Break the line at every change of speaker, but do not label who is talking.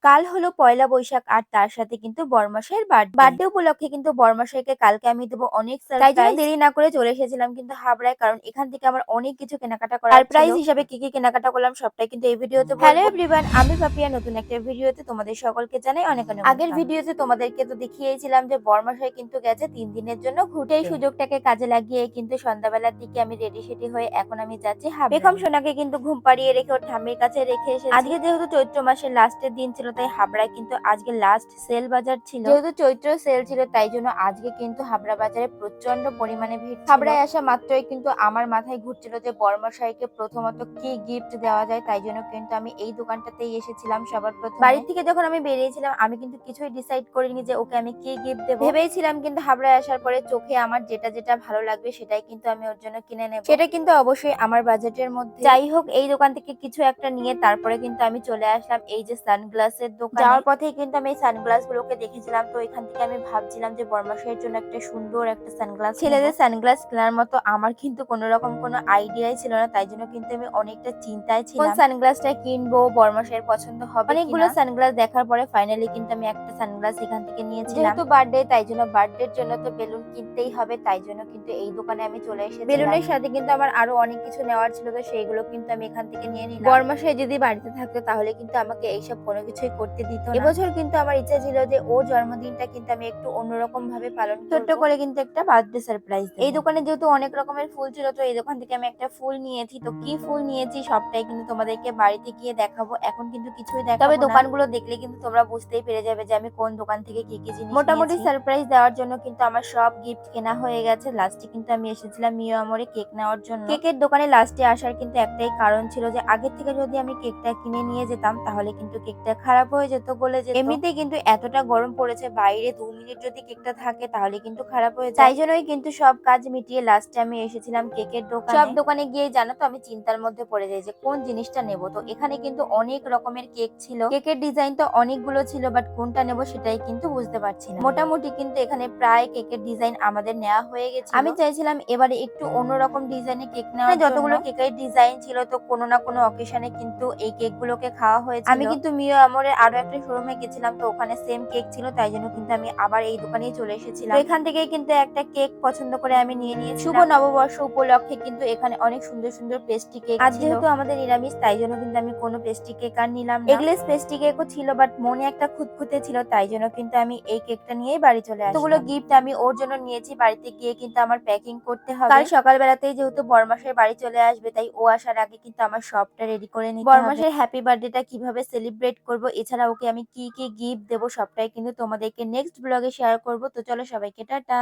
কাল হলো পয়লা বৈশাখ আর তার সাথে কিন্তু বড়মশাইয়ের বার্থডে উপলক্ষে কিন্তু বড়মশাইকে কালকে আমি দেবো অনেক তাই জন্য দেরি না করে চলে এসেছিলাম কিন্তু হাবড়ায়, কারণ এখান থেকে আমার অনেক কিছু কেনাকাটা করার সারপ্রাইজ হিসাবে কি কি কেনাকাটা করলাম সবটাই কিন্তু এই ভিডিওতে বলবো। হ্যালো এভরিওয়ান, আমি পাপিয়া, নতুন একটা ভিডিওতে তোমাদের সকলকে জানাই অনেক অনেক আগের ভিডিওতে তোমাদেরকে তো দেখিয়েছিলাম যে বড়মশাই কিন্তু গেছে 3 দিনের জন্য ঘুরতে। এই সুযোগটাকে কাজে লাগিয়ে কিন্তু সন্ধ্যাবেলার দিকে আমি রেডি সেডি হয়ে এখন আমি যাচ্ছি হাবড়া। বেগম সোনাকে কিন্তু ঘুম পাড়িয়ে রেখে ওর ঠাম্মির কাছে রেখে এসেছি। আজকে যেহেতু চৈত্র মাসের লাস্টের দিন ছিল তাই হাবড়ায় কিন্তু আজকে লাস্ট সেল বাজার ছিল। যেহেতু চৈত্র সেল ছিল তাই জন্য আজকে কিন্তু হাবড়া বাজারে প্রচন্ড পরিমাণে ভিড় ছিল। হাবড়ায় আসা মাত্রই কিন্তু আমার মাথায় ঘুরছিল যে বড়মশাইকে প্রথমত কি গিফট দেওয়া যায়, তাই জন্য কিন্তু আমি এই দোকানটাতেই এসেছিলাম সবার প্রথমে। বাড়ি থেকে যখন আমি বেরিয়েছিলাম আমি কিন্তু কিছুই ডিসাইড করিনি যে ওকে আমি কি গিফট দেবো। ভেবেছিলাম কিন্তু হাবড়ায় আসার পরে চোখে আমার যেটা যেটা ভালো লাগবে সেটাই কিন্তু আমি ওর জন্য কিনে নেব, সেটা কিন্তু অবশ্যই আমার বাজেটের মধ্যে। যাই হোক, এই দোকান থেকে কিছু একটা নিয়ে তারপরে কিন্তু আমি চলে আসলাম এই যে সানগ্লাসের দোকানে। যাওয়ার পথেই কিন্তু আমি এই সানগ্লাস গুলোকে দেখেছিলাম, তো এখান থেকে আমি ভাবছিলাম যে বড়মশাইয়ের জন্য একটা সুন্দর একটা সানগ্লাস। ছেলেদের সানগ্লাস কেনার মতো আমার কিন্তু কোনো রকম কোনো আইডিয়াই ছিল না, তাই জন্য কিন্তু আমি অনেকটা চিন্তায় ছিলাম কোন সানগ্লাসটা কিনবো, বড়মশাইয়ের পছন্দ হবে। অনেকগুলো সানগ্লাস দেখার পরে ফাইনালি কিন্তু আমি একটা সানগ্লাস এখান থেকে নিয়েছিলাম। যেহেতু বার্থডে তাই জন্য বার্থডের জন্য তো বেলুন কিনতেই হবে, তাই জন্য কিন্তু এই দোকানে আমি চলে এসেছি। বেলুনের সাথে কিন্তু আমার আরো অনেক কিছু নেওয়ার ছিল, তো সেইগুলো কিন্তু আমি এখান থেকে নিয়ে নিলাম। বড়মশাই যদি বাড়িতে থাকতো তাহলে কিন্তু আমাকে এইসব কোনো কিছুই করতে দিত না। এবছর কিন্তু আমার ইচ্ছা ছিল যে ওর জন্মদিনটা কিন্তু আমি একটু অন্যরকম ভাবে পালন করব, ছোট্ট করে কিন্তু একটা বার্থডে সারপ্রাইজ দেব। এই দোকানে যেহেতু অনেক রকমের ফুল ছিল, তো এই দোকান থেকে আমি একটা ফুল নিয়েছি। তো কি ফুল নিয়েছি সবটাই কিন্তু তোমাদেরকে বাড়িতে গিয়ে দেখাবো, এখন কিন্তু কিছুই দেখাবো না। তবে দোকানগুলো দেখলে কিন্তু তোমরা বুঝতেই পেরে যাবে যে আমি কোন দোকান থেকে কি কি জিনিস মোটামুটি সারপ্রাইজ দেওয়ার জন্য কিন্তু আমার সব গিফট কেনা হয়ে গেছে। লাস্টে কিন্তু আমি এসেছিলাম মিও আমরে কেক নেওয়ার জন্য। কেকের দোকানে লাস্টে আসার কিন্তু একটাই কারণ ছিল যে আগে থেকে যদি আমি কেকটা কিনে নিয়ে যেতাম তাহলে কিন্তু কেকটা খারাপ হয়ে যেত, গলে যেত। এমনিতেই কিন্তু এতটা গরম পড়েছে, বাইরে 2 মিনিট যদি কেকটা থাকে তাহলে কিন্তু খারাপ হয়ে যায়। তাই জন্যই কিন্তু সব কাজ মিটিয়ে লাস্টে আমি এসেছিলাম কেকের দোকানে। সব দোকানে গিয়ে জানো তো আমি চিন্তার মধ্যে পড়ে যাই যে কোন জিনিসটা নেব। তো এখানে কিন্তু অনেক রকমের কেক ছিল, কেকের ডিজাইন তো অনেকগুলো ছিল, বাট কোনটা নেব সেটাই কিন্তু বুঝতে পারছি না। মোটামুটি কিন্তু এখানে প্রায় কেকের ডিজাইন আমাদের নেওয়া হয়ে গেছে। আমি চাইছিলাম এবারে একটু অন্যরকম ডিজাইনের কেক নেওয়ার জন্য। যতগুলো কেকের ডিজাইন ছিল তো কোনো না কোনো অকেশনে কিন্তু এই কেক গুলোকে খাওয়া হয়েছিল। আমি কিন্তু মিও আমরের আরো একটা শোরুমে গেছিলাম, তো ওখানে সেম কেক ছিল, তাই জন্য কিন্তু আমি আবার এই দোকানেই চলে এসেছিলাম। তো এখান থেকেই কিন্তু একটা কেক পছন্দ করে আমি নিয়ে নিয়েছি। শুভ নববর্ষ উপলক্ষে কিন্তু এখানে অনেক সুন্দর সুন্দর পেস্ট্রি কেক ছিল। যেহেতু আমাদের নিরামিষ তাই জন্য কিন্তু আমি কোনো পেস্ট্রি কেক আর নিলাম না। এগলেস পেস্ট্রি কেকও ছিল, বাট মনে একটা খুঁতখুঁতে ছিল, তাই জন্য কিন্তু আমি এই কেকটা নিয়েই বাড়ি চলে আসলাম। এতগুলো গিফট আমি ওর জন্য নিয়েছি, বাড়িতে গিয়ে কিন্তু আমার প্যাকিং করতে হবে। কাল সকালবেলাতেই যেহেতু বড়মশাই বাড়ি চলে আসবে তাই ও আসার আগে কিন্তু আমার সবটা রেডি করে নিতে হবে। বড়মশাই হ্যাপি বার্থডেটা কিভাবে সেলিব্রেট করব, এছাড়া ওকে আমি কি কি গিফট দেবো সবটাই কিন্তু তোমাদেরকে নেক্সট ব্লগে শেয়ার করব। তো চলো সবাইকে টাটা।